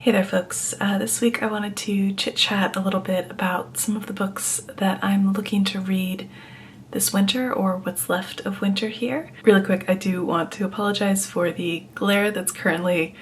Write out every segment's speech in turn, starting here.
Hey there folks, this week I wanted to chit-chat a little bit about some of the books that I'm looking to read this winter, or what's left of winter here. Really quick, I do want to apologize for the glare that's currently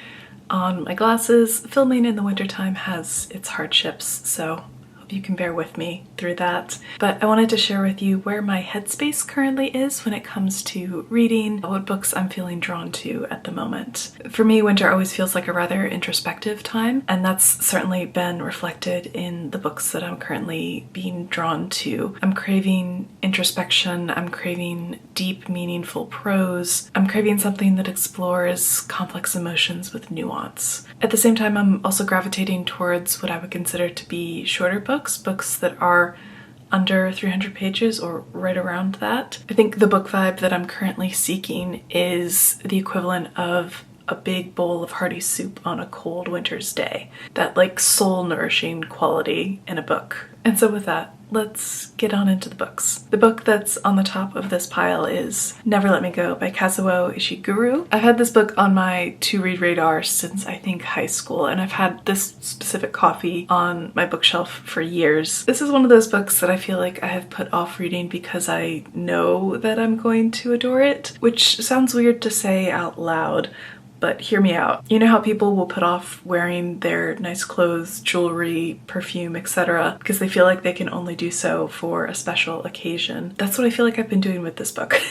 on my glasses. Filming in the wintertime has its hardships, so hope you can bear with me through that. But I wanted to share with you where my headspace currently is when it comes to reading, what books I'm feeling drawn to at the moment. For me, winter always feels like a rather introspective time, and that's certainly been reflected in the books that I'm currently being drawn to. I'm craving introspection, I'm craving deep, meaningful prose, I'm craving something that explores complex emotions with nuance. At the same time, I'm also gravitating towards what I would consider to be shorter books that are under 300 pages or right around that. I think the book vibe that I'm currently seeking is the equivalent of a big bowl of hearty soup on a cold winter's day. That like soul-nourishing quality in a book. And so with that, let's get on into the books. The book that's on the top of this pile is Never Let Me Go by Kazuo Ishiguro. I've had this book on my to-read radar since I think high school, and I've had this specific copy on my bookshelf for years. This is one of those books that I feel like I have put off reading because I know that I'm going to adore it, which sounds weird to say out loud, but hear me out. You know how people will put off wearing their nice clothes, jewelry, perfume, etc. because they feel like they can only do so for a special occasion? That's what I feel like I've been doing with this book.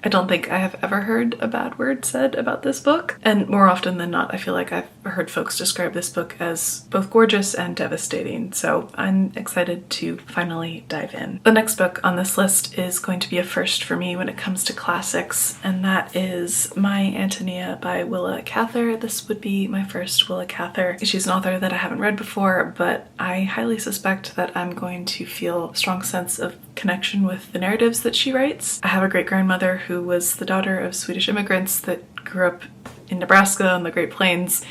I don't think I have ever heard a bad word said about this book, and more often than not I feel like I've heard folks describe this book as both gorgeous and devastating, so I'm excited to finally dive in. The next book on this list is going to be a first for me when it comes to classics, and that is My Antonia by Willa Cather. This would be my first Willa Cather. She's an author that I haven't read before, but I highly suspect that I'm going to feel a strong sense of connection with the narratives that she writes. I have a great-grandmother who was the daughter of Swedish immigrants that grew up in Nebraska on the Great Plains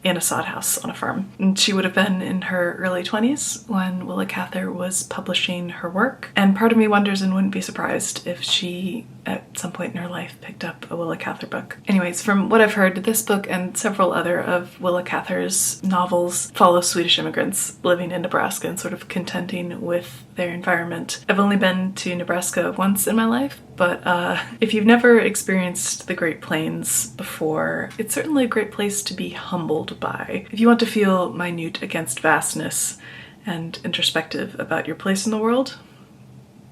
in a sod house on a farm. And she would have been in her early 20s when Willa Cather was publishing her work. And part of me wonders and wouldn't be surprised if she at some point in her life picked up a Willa Cather book. Anyways, from what I've heard, this book and several other of Willa Cather's novels follow Swedish immigrants living in Nebraska and sort of contending with their environment. I've only been to Nebraska once in my life, but if you've never experienced the Great Plains before, it's certainly a great place to be humbled by. If you want to feel minute against vastness and introspective about your place in the world,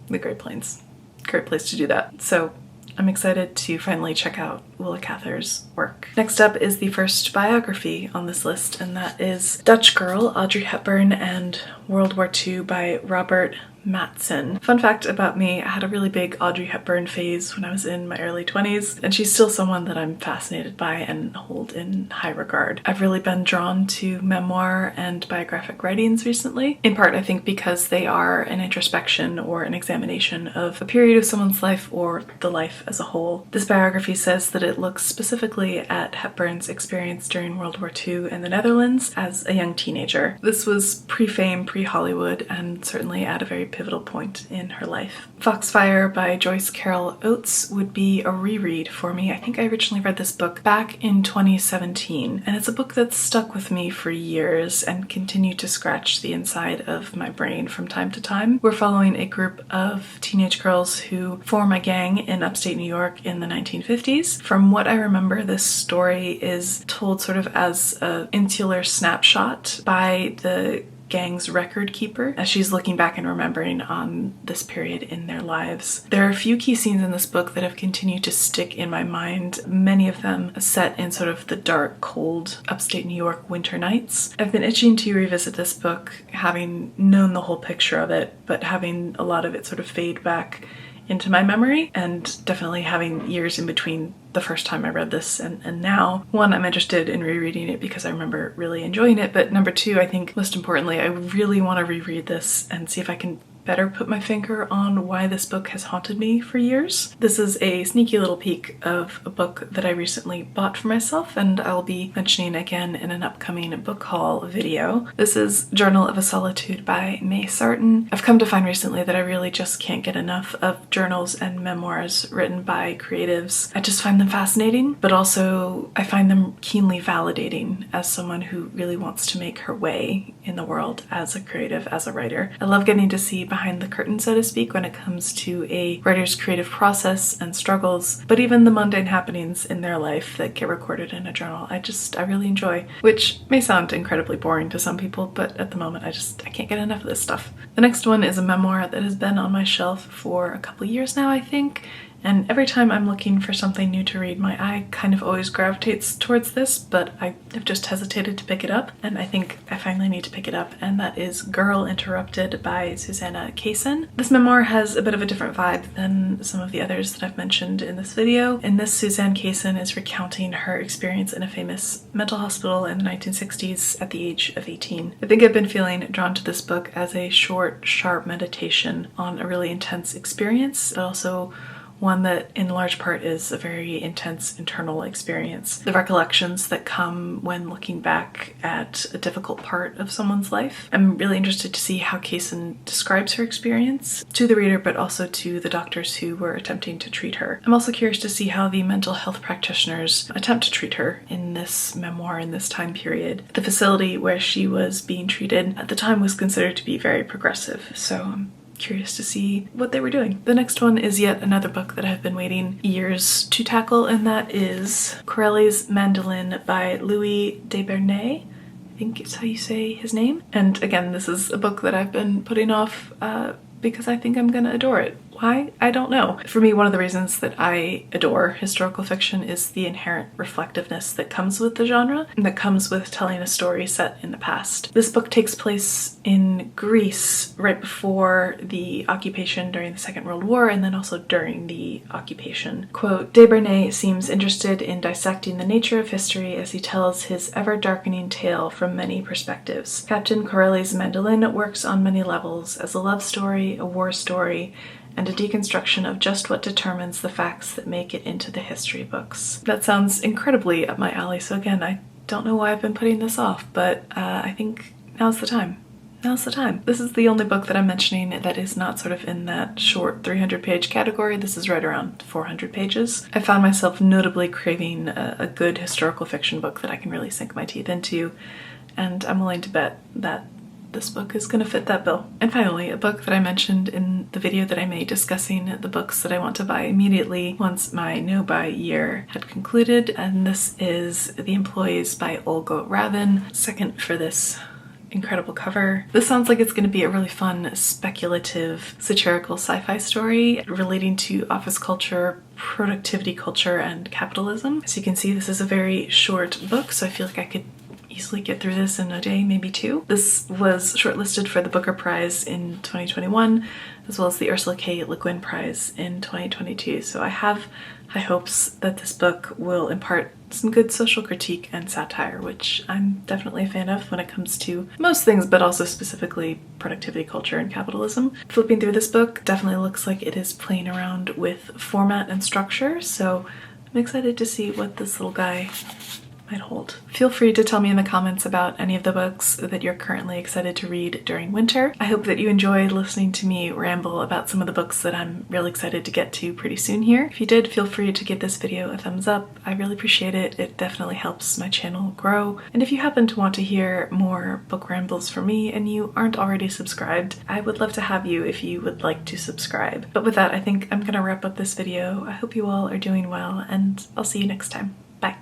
the Great Plains. Great place to do that. So I'm excited to finally check out Willa Cather's work. Next up is the first biography on this list, and that is Dutch Girl, Audrey Hepburn and World War II by Robert Matzen. Fun fact about me, I had a really big Audrey Hepburn phase when I was in my early 20s, and she's still someone that I'm fascinated by and hold in high regard. I've really been drawn to memoir and biographic writings recently, in part I think because they are an introspection or an examination of a period of someone's life or the life as a whole. This biography says that it looks specifically at Hepburn's experience during World War II in the Netherlands as a young teenager. This was pre-fame, pre-Hollywood, and certainly at a very pivotal point in her life. Foxfire by Joyce Carol Oats would be a reread for me. I think I originally read this book back in 2017, and it's a book that's stuck with me for years and continued to scratch the inside of my brain from time to time. We're following a group of teenage girls who form a gang in upstate New York in the 1950s. From what I remember, this story is told sort of as an insular snapshot by the gang's record keeper as she's looking back and remembering on this period in their lives. There are a few key scenes in this book that have continued to stick in my mind, many of them set in sort of the dark, cold upstate New York winter nights. I've been itching to revisit this book, having known the whole picture of it, but having a lot of it sort of fade back into my memory, and definitely having years in between the first time I read this and now. One, I'm interested in rereading it because I remember really enjoying it, but number two, I think most importantly, I really want to reread this and see if I can better put my finger on why this book has haunted me for years. This is a sneaky little peek of a book that I recently bought for myself, and I'll be mentioning again in an upcoming book haul video. This is Journal of a Solitude by Sarton. I've come to find recently that I really just can't get enough of journals and memoirs written by creatives. I just find them fascinating, but also I find them keenly validating as someone who really wants to make her way in the world as a creative, as a writer. I love getting to see behind the curtain, so to speak, when it comes to a writer's creative process and struggles, but even the mundane happenings in their life that get recorded in a journal. I really enjoy, which may sound incredibly boring to some people, but at the moment I can't get enough of this stuff. The next one is a memoir that has been on my shelf for a couple years now, I think. And every time I'm looking for something new to read, my eye kind of always gravitates towards this, but I have just hesitated to pick it up, and I think I finally need to pick it up, and that is Girl Interrupted by Sussana Kaysen. This memoir has a bit of a different vibe than some of the others that I've mentioned in this video. In this, Sussana Kaysen is recounting her experience in a famous mental hospital in the 1960s at the age of 18. I think I've been feeling drawn to this book as a short, sharp meditation on a really intense experience, but also one that in large part is a very intense internal experience. The recollections that come when looking back at a difficult part of someone's life. I'm really interested to see how Kaysen describes her experience to the reader, but also to the doctors who were attempting to treat her. I'm also curious to see how the mental health practitioners attempt to treat her in this memoir, in this time period. The facility where she was being treated at the time was considered to be very progressive, so I'm curious to see what they were doing. The next one is yet another book that I've been waiting years to tackle, and that is Corellis Mandolin by Louis de Bernieres. I think it's how you say his name. And again, this is a book that I've been putting off because I think I'm gonna adore it. Why? I don't know. For me, one of the reasons that I adore historical fiction is the inherent reflectiveness that comes with the genre and that comes with telling a story set in the past. This book takes place in Greece right before the occupation during the Second World War, and then also during the occupation. Quote, de Bernieres seems interested in dissecting the nature of history as he tells his ever-darkening tale from many perspectives. Captain Corellis Mandolin works on many levels as a love story, a war story, and a deconstruction of just what determines the facts that make it into the history books. That sounds incredibly up my alley, so again, I don't know why I've been putting this off, but I think now's the time. Now's the time. This is the only book that I'm mentioning that is not sort of in that short 300-page category. This is right around 400 pages. I found myself notably craving a good historical fiction book that I can really sink my teeth into, and I'm willing to bet that this book is going to fit that bill. And finally, a book that I mentioned in the video that I made discussing the books that I want to buy immediately once my no-buy year had concluded, and this is The Employees by Olga Ravn. Second for this incredible cover. This sounds like it's going to be a really fun, speculative, satirical sci-fi story relating to office culture, productivity culture, and capitalism. As you can see, this is a very short book, so I feel like I could easily get through this in a day, maybe two. This was shortlisted for the Booker Prize in 2021, as well as the Ursula K. Le Guin Prize in 2022. So I have high hopes that this book will impart some good social critique and satire, which I'm definitely a fan of when it comes to most things, but also specifically productivity culture and capitalism. Flipping through this book definitely looks like it is playing around with format and structure, so I'm excited to see what this little guy might hold. Feel free to tell me in the comments about any of the books that you're currently excited to read during winter. I hope that you enjoyed listening to me ramble about some of the books that I'm really excited to get to pretty soon here. If you did, feel free to give this video a thumbs up. I really appreciate it. It definitely helps my channel grow. And if you happen to want to hear more book rambles from me and you aren't already subscribed, I would love to have you if you would like to subscribe. But with that, I think I'm gonna wrap up this video. I hope you all are doing well, and I'll see you next time. Bye.